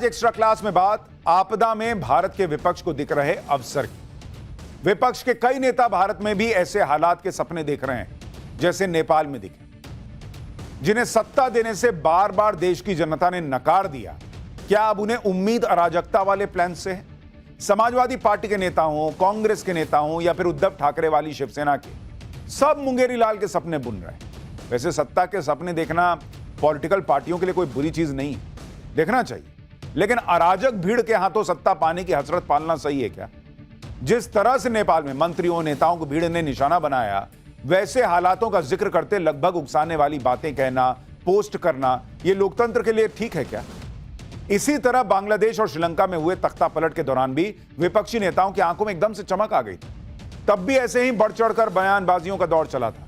Extra class में बात आपदा में भारत के विपक्ष को दिख रहे अवसर की। विपक्ष के कई नेता भारत में भी ऐसे हालात के सपने देख रहे हैं जैसे नेपाल में दिखे, जिन्हें सत्ता देने से बार बार देश की जनता ने नकार दिया। क्या अब उन्हें उम्मीद अराजकता वाले प्लान से है? समाजवादी पार्टी के नेता हों, कांग्रेस के नेता हों या फिर उद्धव ठाकरे वाली शिवसेना के, सब मुंगेरी लाल के सपने बुन रहे हैं। वैसे सत्ता के सपने देखना पॉलिटिकल पार्टियों के लिए कोई बुरी चीज नहीं है, देखना चाहिए, लेकिन अराजक भीड़ के हाथों सत्ता पाने की हसरत पालना सही है क्या? जिस तरह से नेपाल में मंत्रियों नेताओं को भीड़ ने निशाना बनाया, वैसे हालातों का जिक्र करते लगभग उकसाने वाली बातें कहना, पोस्ट करना, यह लोकतंत्र के लिए ठीक है क्या? इसी तरह बांग्लादेश और श्रीलंका में हुए तख्ता पलट के दौरान भी विपक्षी नेताओं की आंखों में एकदम से चमक आ गई थी। तब भी ऐसे ही बढ़ चढ़कर बयानबाजियों का दौर चला था।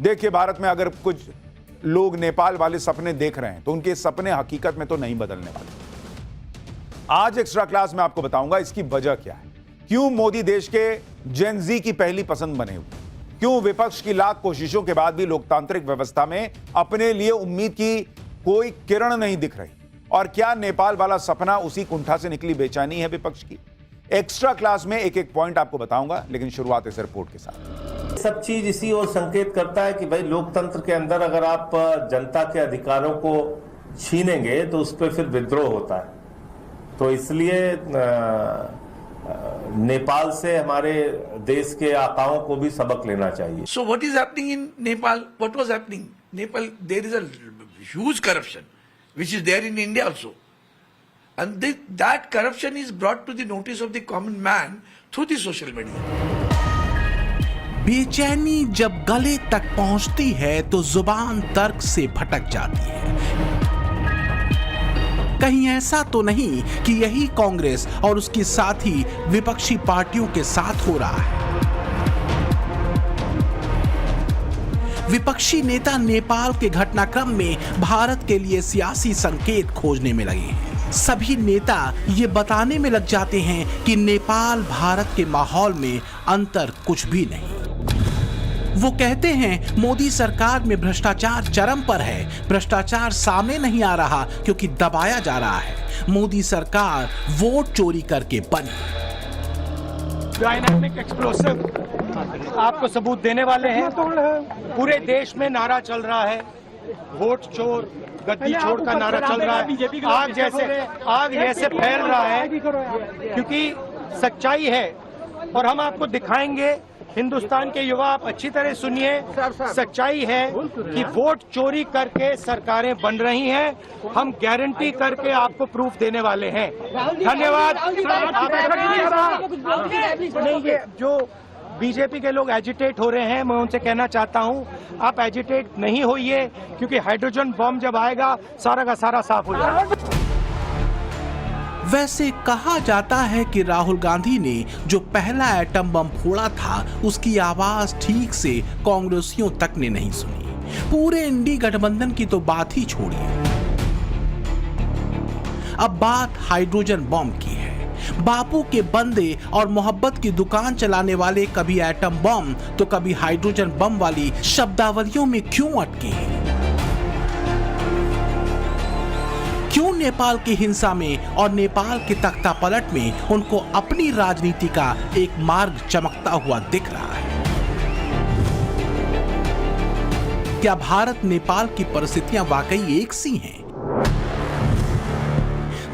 देखिए, भारत में अगर कुछ लोग नेपाल वाले सपने देख रहे हैं तो उनके सपने हकीकत में तो नहीं बदलने वाले। आज एक्स्ट्रा क्लास में आपको बताऊंगा इसकी वजह क्या है। क्यों मोदी देश के जेन जी की पहली पसंद बने हुए, क्यों विपक्ष की लाख कोशिशों के बाद भी लोकतांत्रिक व्यवस्था में अपने लिए उम्मीद की कोई किरण नहीं दिख रही, और क्या नेपाल वाला सपना उसी कुंठा से निकली बेचैनी है विपक्ष की। एक्स्ट्रा क्लास में एक एक पॉइंट आपको बताऊंगा, लेकिन शुरुआत इस रिपोर्ट के साथ। सब चीज इसी ओर संकेत करता है कि भाई लोकतंत्र के अंदर अगर आप जनता के अधिकारों को छीनेंगे तो उस पर फिर विद्रोह होता है। तो इसलिए नेपाल से हमारे देश के आकाओं को भी सबक लेना चाहिए। So what is happening in Nepal? What was happening? Nepal, there is a huge corruption, which is there in India also. And that corruption is brought to the notice of the common man through the social media. बेचैनी जब गले तक पहुंचती है तो जुबान तर्क से भटक जाती है। कहीं ऐसा तो नहीं कि यही कांग्रेस और उसके साथी विपक्षी पार्टियों के साथ हो रहा है। विपक्षी नेता नेपाल के घटनाक्रम में भारत के लिए सियासी संकेत खोजने में लगे हैं। सभी नेता ये बताने में लग जाते हैं कि नेपाल भारत के माहौल में अंतर कुछ भी नहीं। वो कहते हैं मोदी सरकार में भ्रष्टाचार चरम पर है, भ्रष्टाचार सामने नहीं आ रहा क्योंकि दबाया जा रहा है। मोदी सरकार वोट चोरी करके बनी। डायनामिक एक्सप्लोसिव आपको सबूत देने वाले हैं। पूरे देश में नारा चल रहा है, वोट चोर गद्दी चोर का नारा चल रहा है। आग जैसे फैल रहा है, क्योंकि सच्चाई है और हम आपको दिखाएंगे। हिंदुस्तान के युवा, आप अच्छी तरह सुनिए, सच्चाई है कि वोट चोरी करके सरकारें बन रही हैं। हम गारंटी करके आपको प्रूफ देने वाले हैं। धन्यवाद। जो बीजेपी के लोग एजिटेट हो रहे हैं, मैं उनसे कहना चाहता हूं, आप एजिटेट नहीं होइए, क्योंकि हाइड्रोजन बम जब आएगा सारा का सारा साफ हो जाएगा। वैसे कहा जाता है कि राहुल गांधी ने जो पहला एटम बम फोड़ा था उसकी आवाज ठीक से कांग्रेसियों तक ने नहीं सुनी। पूरे इंडी गठबंधन की तो बात ही छोड़िए। अब बात हाइड्रोजन बम की है। बापू के बंदे और मोहब्बत की दुकान चलाने वाले कभी एटम बम तो कभी हाइड्रोजन बम वाली शब्दावलियों में क्यों अटके हैं? क्यों नेपाल की हिंसा में और नेपाल के तख्ता पलट में उनको अपनी राजनीति का एक मार्ग चमकता हुआ दिख रहा है? क्या भारत नेपाल की परिस्थितियां वाकई एक सी हैं?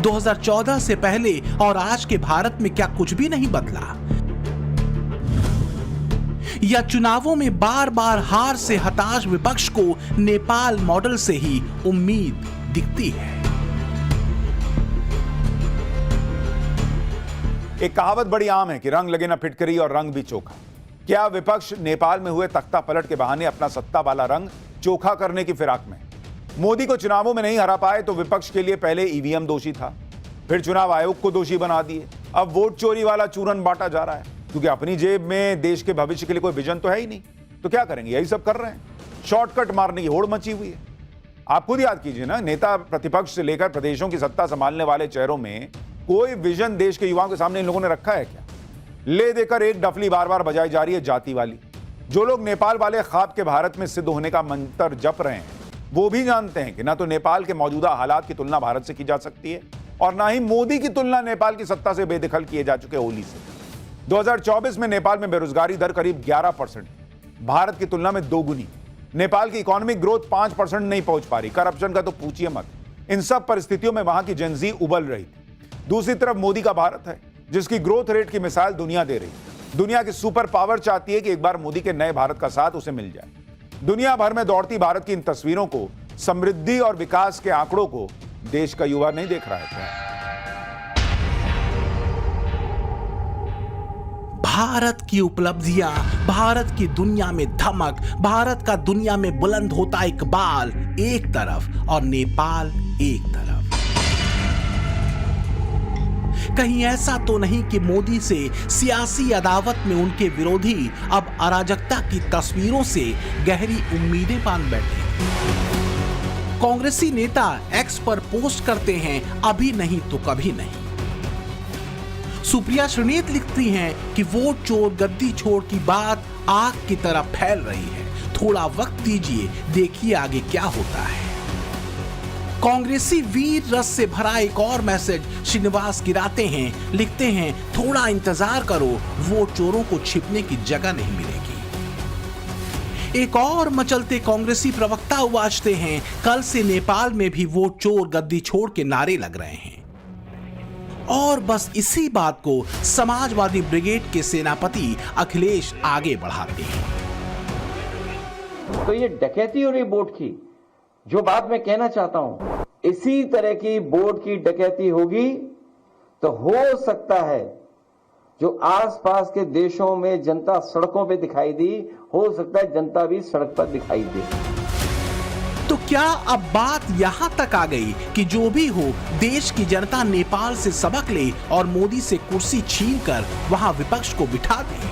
2014 से पहले और आज के भारत में क्या कुछ भी नहीं बदला? या चुनावों में बार बार हार से हताश विपक्ष को नेपाल मॉडल से ही उम्मीद दिखती है? एक कहावत बड़ी आम है कि रंग लगे ना फिटकरी और रंग भी चोखा। क्या विपक्ष नेपाल में हुए तख्ता पलट के बहाने अपना सत्ता वाला रंग चोखा करने की फिराक में? मोदी को चुनावों में नहीं हरा पाए तो विपक्ष के लिए पहले ईवीएम दोषी था, फिर चुनाव आयोग को दोषी बना दिए, अब वोट चोरी वाला चूरन बांटा जा रहा है, क्योंकि अपनी जेब में देश के भविष्य के लिए कोई विजन तो है ही नहीं। तो क्या करेंगे? यही सब कर रहे हैं, शॉर्टकट मारने की होड़ मची हुई है। आप खुद याद कीजिए ना, नेता प्रतिपक्ष से लेकर प्रदेशों की सत्ता संभालने वाले चेहरों में कोई विजन देश के युवाओं के सामने इन लोगों ने रखा है क्या? ले देकर एक डफली बार बार बजाई जा रही है, जाति वाली। जो लोग नेपाल वाले ख्वाब के भारत में सिद्ध होने का मंत्र जप रहे हैं, वो भी जानते हैं कि ना तो नेपाल के मौजूदा हालात की तुलना भारत से की जा सकती है और ना ही मोदी की तुलना नेपाल की सत्ता से बेदखल किए जा चुके ओली से। 2024 में नेपाल में बेरोजगारी दर करीब 11%, भारत की तुलना में दोगुनी। नेपाल की इकोनॉमिक ग्रोथ 5% नहीं पहुंच पा रही। करप्शन का तो पूछिए मत। इन सब परिस्थितियों में वहां की जेनजी उबल रही थी। दूसरी तरफ मोदी का भारत है, जिसकी ग्रोथ रेट की मिसाल दुनिया दे रही। दुनिया की सुपर पावर चाहती है कि एक बार मोदी के नए भारत का साथ उसे मिल जाए। दुनिया भर में दौड़ती भारत की इन तस्वीरों को, समृद्धि और विकास के आंकड़ों को देश का युवा नहीं देख रहा है। भारत की उपलब्धियां, भारत की दुनिया में धमक, भारत का दुनिया में बुलंद होता इकबाल एक तरफ और नेपाल एक तरफ। कहीं ऐसा तो नहीं कि मोदी से सियासी अदावत में उनके विरोधी अब अराजकता की तस्वीरों से गहरी उम्मीदें बांध बैठे। कांग्रेसी नेता एक्स पर पोस्ट करते हैं, अभी नहीं तो कभी नहीं। सुप्रिया श्रीनेत लिखती हैं कि वोट चोर गद्दी छोड़ की बात आग की तरह फैल रही है, थोड़ा वक्त दीजिए, देखिए आगे क्या होता है। कांग्रेसी वीर रस से भरा एक और मैसेज श्रीनिवास गिराते हैं, लिखते हैं थोड़ा इंतजार करो, वोट चोरों को छिपने की जगह नहीं मिलेगी। एक और मचलते कांग्रेसी प्रवक्ता उवाजते हैं, कल से नेपाल में भी वोट चोर गद्दी छोड़ के नारे लग रहे हैं। और बस इसी बात को समाजवादी ब्रिगेड के सेनापति अखिलेश आगे बढ़ाते हैं। तो ये डकैती हो रही वोट की, जो बात मैं कहना चाहता हूं, इसी तरह की वोट की डकैती होगी तो हो सकता है जो आसपास के देशों में जनता सड़कों पे दिखाई दी, हो सकता है जनता भी सड़क पर दिखाई दे। तो क्या अब बात यहां तक आ गई कि जो भी हो, देश की जनता नेपाल से सबक ले और मोदी से कुर्सी छीनकर वहां विपक्ष को बिठा दे।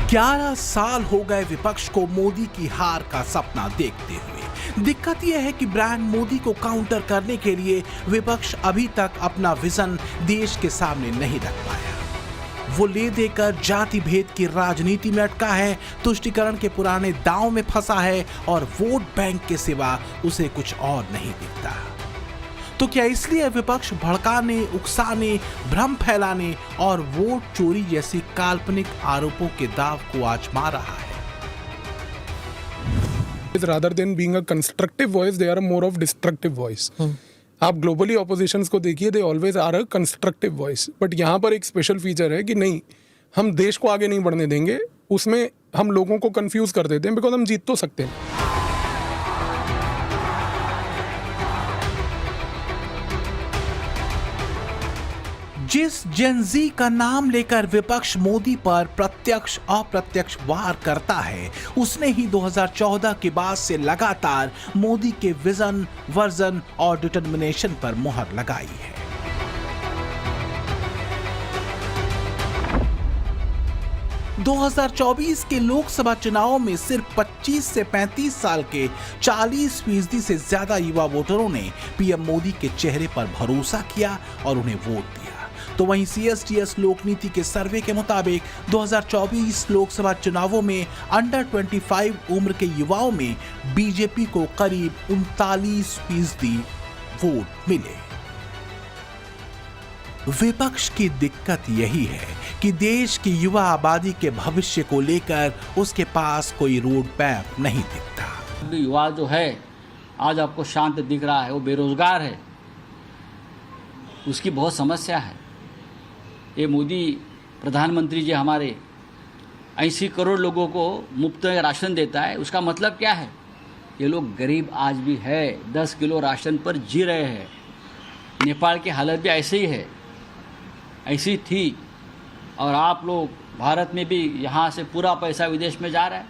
11 साल हो गए विपक्ष को मोदी की हार का सपना देखते हुए। दिक्कत यह है कि ब्रांड मोदी को काउंटर करने के लिए विपक्ष अभी तक अपना विजन देश के सामने नहीं रख पाया। वो ले देकर जाति भेद की राजनीति में अटका है, तुष्टीकरण के पुराने दांव में फंसा है और वोट बैंक के सिवा उसे कुछ और नहीं दिखता। तो क्या इसलिए विपक्ष भड़काने, उकसाने, भ्रम फैलाने और वोट चोरी जैसी काल्पनिक आरोपों के दाव को आजमा रहा है? Rather than being a constructive voice, they are more of destructive voice. आप ग्लोबली ऑपोजिशंस को देखिए, they always are a constructive voice, but यहाँ पर एक स्पेशल फीचर है कि नहीं, हम देश को आगे नहीं बढ़ने देंगे, उसमें हम लोगों को कंफ्यूज कर देते हैं, बिकॉज हम जीत तो सकते हैं। जिस जेनजी का नाम लेकर विपक्ष मोदी पर प्रत्यक्ष अप्रत्यक्ष वार करता है, उसने ही 2014 के बाद से लगातार मोदी के विजन, वर्जन और डिटर्मिनेशन पर मुहर लगाई है। – 2024 के लोकसभा चुनावों में सिर्फ 25 से 35 साल के 40% से ज्यादा युवा वोटरों ने पीएम मोदी के चेहरे पर भरोसा किया और उन्हें वोट दिया। तो वहीं CSTS लोकनीति के सर्वे के मुताबिक 2024 लोकसभा चुनावों में अंडर 25 उम्र के युवाओं में बीजेपी को करीब 39% वोट मिले। विपक्ष की दिक्कत यही है कि देश की युवा आबादी के भविष्य को लेकर उसके पास कोई रोड मैप नहीं दिखता। युवा जो है आज आपको शांत दिख रहा है, वो बेरोजगार है, उसकी बहुत समस्या है। ये मोदी प्रधानमंत्री जी हमारे 80 करोड़ लोगों को मुफ्त राशन देता है, उसका मतलब क्या है? ये लोग गरीब आज भी है, 10 किलो राशन पर जी रहे हैं। नेपाल की हालत भी ऐसे ही है, ऐसी थी, और आप लोग भारत में भी यहाँ से पूरा पैसा विदेश में जा रहा है।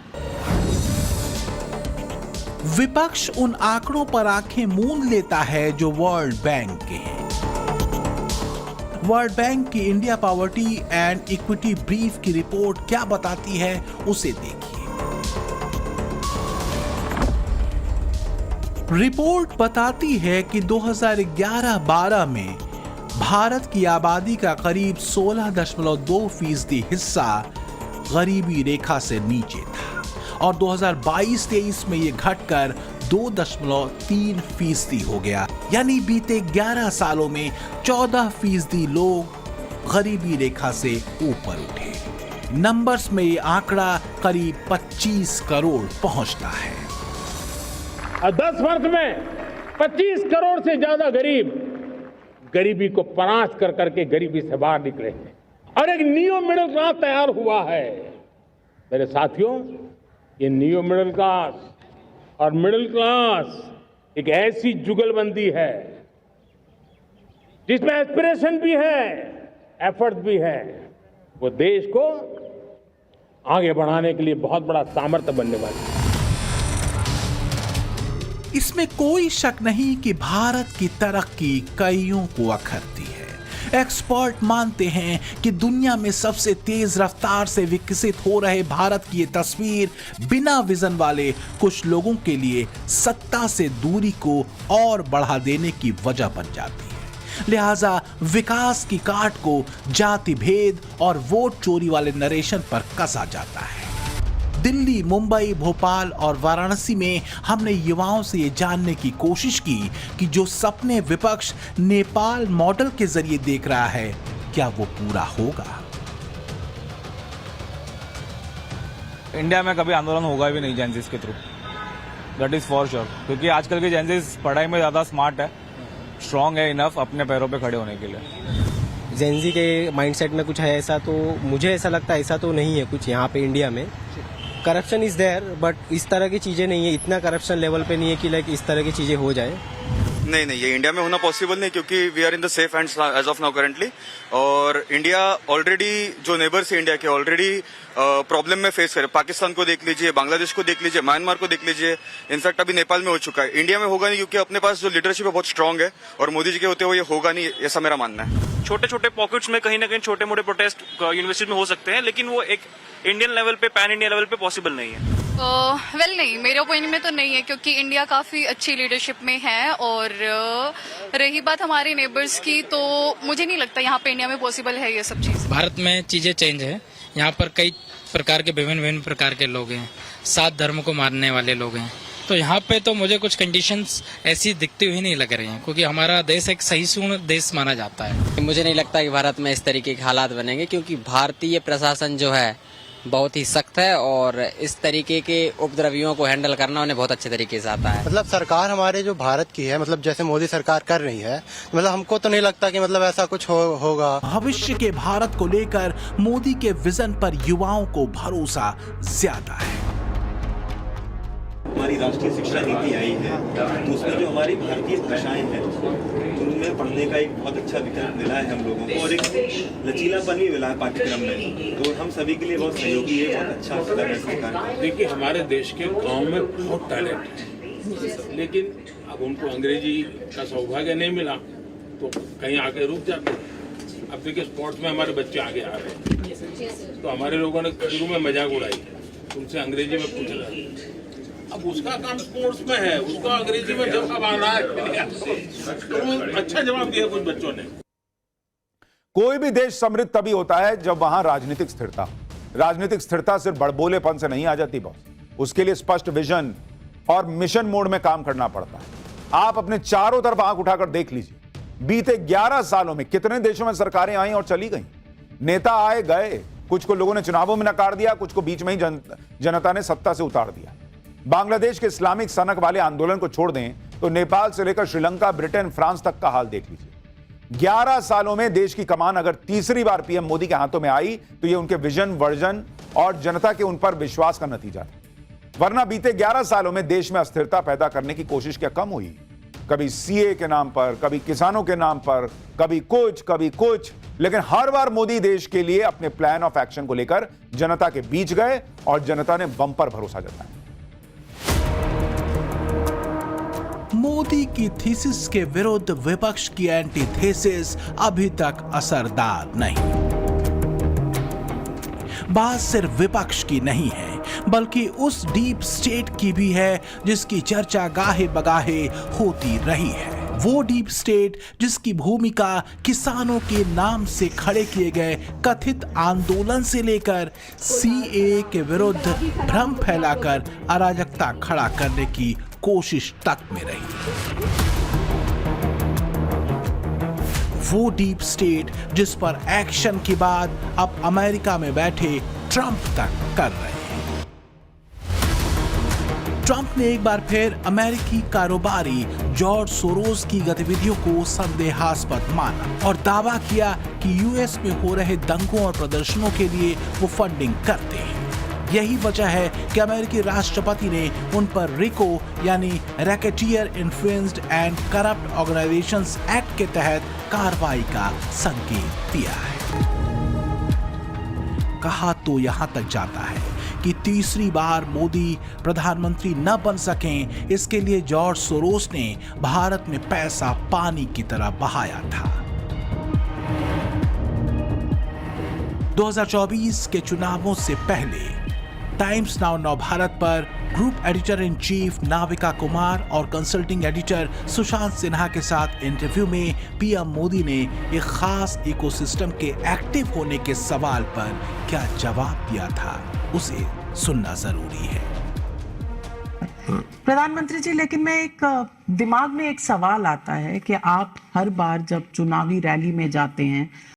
विपक्ष उन आंकड़ों पर आंखें मूंद लेता है जो वर्ल्ड बैंक के हैं। वर्ल्ड बैंक की India poverty and equity brief की रिपोर्ट क्या बताती है, उसे देखिए। रिपोर्ट बताती है कि 2011-12 में भारत की आबादी का करीब 16.2% हिस्सा गरीबी रेखा से नीचे था और 2022-23 में ये घटकर 2.3% हो गया। यानी बीते 11 सालों में 14% लोग गरीबी रेखा से ऊपर उठे। नंबर्स में ये आंकड़ा करीब 25 करोड़ पहुंचता है। 10 वर्ष में 25 करोड़ से ज्यादा गरीब गरीबी को परास्त कर करके गरीबी से बाहर निकले हैं और एक नियो मिडिल क्लास तैयार हुआ है। मेरे साथियों, ये नियो मिडिल क्लास और मिडिल क्लास एक ऐसी जुगलबंदी है जिसमें एस्पिरेशन भी है, एफर्ट भी है। वो देश को आगे बढ़ाने के लिए बहुत बड़ा सामर्थ्य बनने वाली है। इसमें कोई शक नहीं कि भारत की तरक्की कईयों को अखरती है। एक्सपर्ट मानते हैं कि दुनिया में सबसे तेज रफ्तार से विकसित हो रहे भारत की ये तस्वीर बिना विजन वाले कुछ लोगों के लिए सत्ता से दूरी को और बढ़ा देने की वजह बन जाती है। लिहाजा विकास की काट को जाति भेद और वोट चोरी वाले नरेशन पर कसा जाता है। दिल्ली, मुंबई, भोपाल और वाराणसी में हमने युवाओं से ये जानने की कोशिश की कि जो सपने विपक्ष नेपाल मॉडल के जरिए देख रहा है, क्या वो पूरा होगा? इंडिया में कभी आंदोलन होगा भी नहीं जेनजीज के through, that is for sure. क्योंकि आजकल के जेनजीज पढ़ाई में ज्यादा स्मार्ट है, स्ट्रांग है इनफ अपने पैरों पे खड़े होने के लिए। जेनजी के माइंडसेट में कुछ है ऐसा, तो मुझे ऐसा लगता है ऐसा तो नहीं है कुछ यहाँ पे इंडिया में। करप्शन इज देयर, बट इस तरह की चीजें नहीं है, इतना करप्शन लेवल पे नहीं है कि लाइक इस तरह की चीजें हो जाए। नहीं, ये इंडिया में होना पॉसिबल नहीं, क्योंकि we are in the safe hands as of now currently. और इंडिया ऑलरेडी, जो नेबर्स है इंडिया के, ऑलरेडी प्रॉब्लम में फेस करे। पाकिस्तान को देख लीजिए, बांग्लादेश को देख लीजिए, म्यांमार को देख लीजिए, इनफैक्ट अभी नेपाल में हो चुका है। इंडिया में होगा नहीं, क्योंकि अपने पास जो लीडरशिप है बहुत स्ट्रांग है और मोदी जी के होते हुए ये होगा नहीं, ऐसा मेरा मानना है। छोटे छोटे पॉकेट्स में कहीं ना कहीं छोटे मोटे प्रोटेस्ट यूनिवर्सिटी में हो सकते हैं, लेकिन वो एक इंडियन लेवल पे, पैन इंडिया लेवल पे पॉसिबल नहीं है। वेल नहीं, मेरे ओपिनियन में तो नहीं है, क्योंकि इंडिया काफी अच्छी लीडरशिप में है। और रही बात हमारे नेबर्स की, तो मुझे नहीं लगता यहाँ पे इंडिया में पॉसिबल है ये सब चीज। भारत में चीजें चेंज है। यहाँ पर कई प्रकार के विभिन्न प्रकार के लोग हैं, 7 धर्म को मानने वाले लोग हैं। तो यहाँ पे तो मुझे कुछ कंडीशंस ऐसी दिखती हुई नहीं लग रही हैं, क्योंकि हमारा देश एक सहिष्णु देश माना जाता है। मुझे नहीं लगता कि भारत में इस तरीके के हालात बनेंगे, क्योंकि भारतीय प्रशासन जो है बहुत ही सख्त है और इस तरीके के उपद्रवियों को हैंडल करना उन्हें बहुत अच्छे तरीके से आता है। मतलब सरकार हमारे जो भारत की है, मतलब जैसे मोदी सरकार कर रही है, मतलब हमको तो नहीं लगता कि मतलब ऐसा कुछ होगा। भविष्य के भारत को लेकर मोदी के विजन पर युवाओं को भरोसा ज्यादा है। हमारी राष्ट्रीय शिक्षा नीति आई है, तो उसमें जो हमारी भारतीय भाषाएं हैं उनमें पढ़ने का एक बहुत अच्छा विकल्प मिला है हम लोगों को, और एक लचीलापन भी मिला है पाठ्यक्रम में, तो हम सभी के लिए बहुत सहयोगी है, बहुत अच्छा कदम है सरकार का। देखिए, हमारे देश के गांव में बहुत टैलेंट है, लेकिन अब उनको अंग्रेजी का सौभाग्य नहीं मिला तो कहीं आके रुक जाते हैं। अब देखिए, स्पोर्ट्स में हमारे बच्चे आगे आ रहे हैं, तो हमारे लोगों ने शुरू में मजाक उड़ाई, उनसे अंग्रेजी में पूछ रहे हैं। अब उसका काम स्पोर्ट्स में है, उसका अंग्रेजी में जवाब आ रहा है, तो अच्छा जवाब दिया कुछ बच्चों ने। कोई भी देश समृद्ध तभी होता है जब वहां राजनीतिक स्थिरता। राजनीतिक स्थिरता सिर्फ बड़बोलेपन से नहीं आ जाती बॉस, उसके लिए स्पष्ट विजन और मिशन मोड में काम करना पड़ता है। आप अपने चारों तरफ आंख उठाकर देख लीजिए, बीते 11 सालों में कितने देशों में सरकारें आई और चली गई, नेता आए गए, कुछ को लोगों ने चुनावों में नकार दिया, कुछ को बीच में ही जनता ने सत्ता से उतार दिया। बांग्लादेश के इस्लामिक सनक वाले आंदोलन को छोड़ दें तो नेपाल से लेकर श्रीलंका, ब्रिटेन, फ्रांस तक का हाल देख लीजिए। 11 सालों में देश की कमान अगर तीसरी बार पीएम मोदी के हाथों में आई तो यह उनके विजन, वर्जन और जनता के उन पर विश्वास का नतीजा था। वरना बीते 11 सालों में देश में अस्थिरता पैदा करने की कोशिश क्या कम हुई? कभी सीए के नाम पर, कभी किसानों के नाम पर, कभी कुछ, लेकिन हर बार मोदी देश के लिए अपने प्लान ऑफ एक्शन को लेकर जनता के बीच गए और जनता ने बम पर भरोसा जताया। मोदी की थीसिस के विरुद्ध विपक्ष की एंटीथेसिस अभी तक असरदार नहीं। बात सिर्फ विपक्ष की नहीं है, बल्कि उस डीप स्टेट की भी है जिसकी चर्चा गाहे बगाहे होती रही है। वो डीप स्टेट जिसकी भूमिका किसानों के नाम से खड़े किए गए कथित आंदोलन से लेकर सीए के विरुद्ध भ्रम फैलाकर अराजकता खड़ा करने की कोशिश तक में रही। वो डीप स्टेट जिस पर एक्शन के बाद अब अमेरिका में बैठे ट्रंप तक कर रहे हैं। ट्रंप ने एक बार फिर अमेरिकी कारोबारी जॉर्ज सोरोस की गतिविधियों को संदेहास्पद माना और दावा किया कि यूएस में हो रहे दंगों और प्रदर्शनों के लिए वो फंडिंग करते हैं। यही वजह है कि अमेरिकी राष्ट्रपति ने उन पर रिको यानी racketeer influenced and corrupt organizations act के तहत कार्रवाई का संकेत दिया है। कहा तो यहां तक जाता है कि तीसरी बार मोदी प्रधानमंत्री न बन सकें, इसके लिए जॉर्ज सोरोस ने भारत में पैसा पानी की तरह बहाया था। 2024 के चुनावों से पहले टाइम्स नाउ नवभारत पर group editor in chief Navika Kumar और कंसल्टिंग एडिटर सुशांत सिन्हा के साथ इंटरव्यू में पीएम मोदी ने एक खास इकोसिस्टम के एक्टिव होने के सवाल पर क्या जवाब दिया था, उसे सुनना जरूरी है। प्रधानमंत्री जी, लेकिन मैं एक दिमाग में एक सवाल आता है कि आप हर बार जब चुनावी रैली में जाते हैं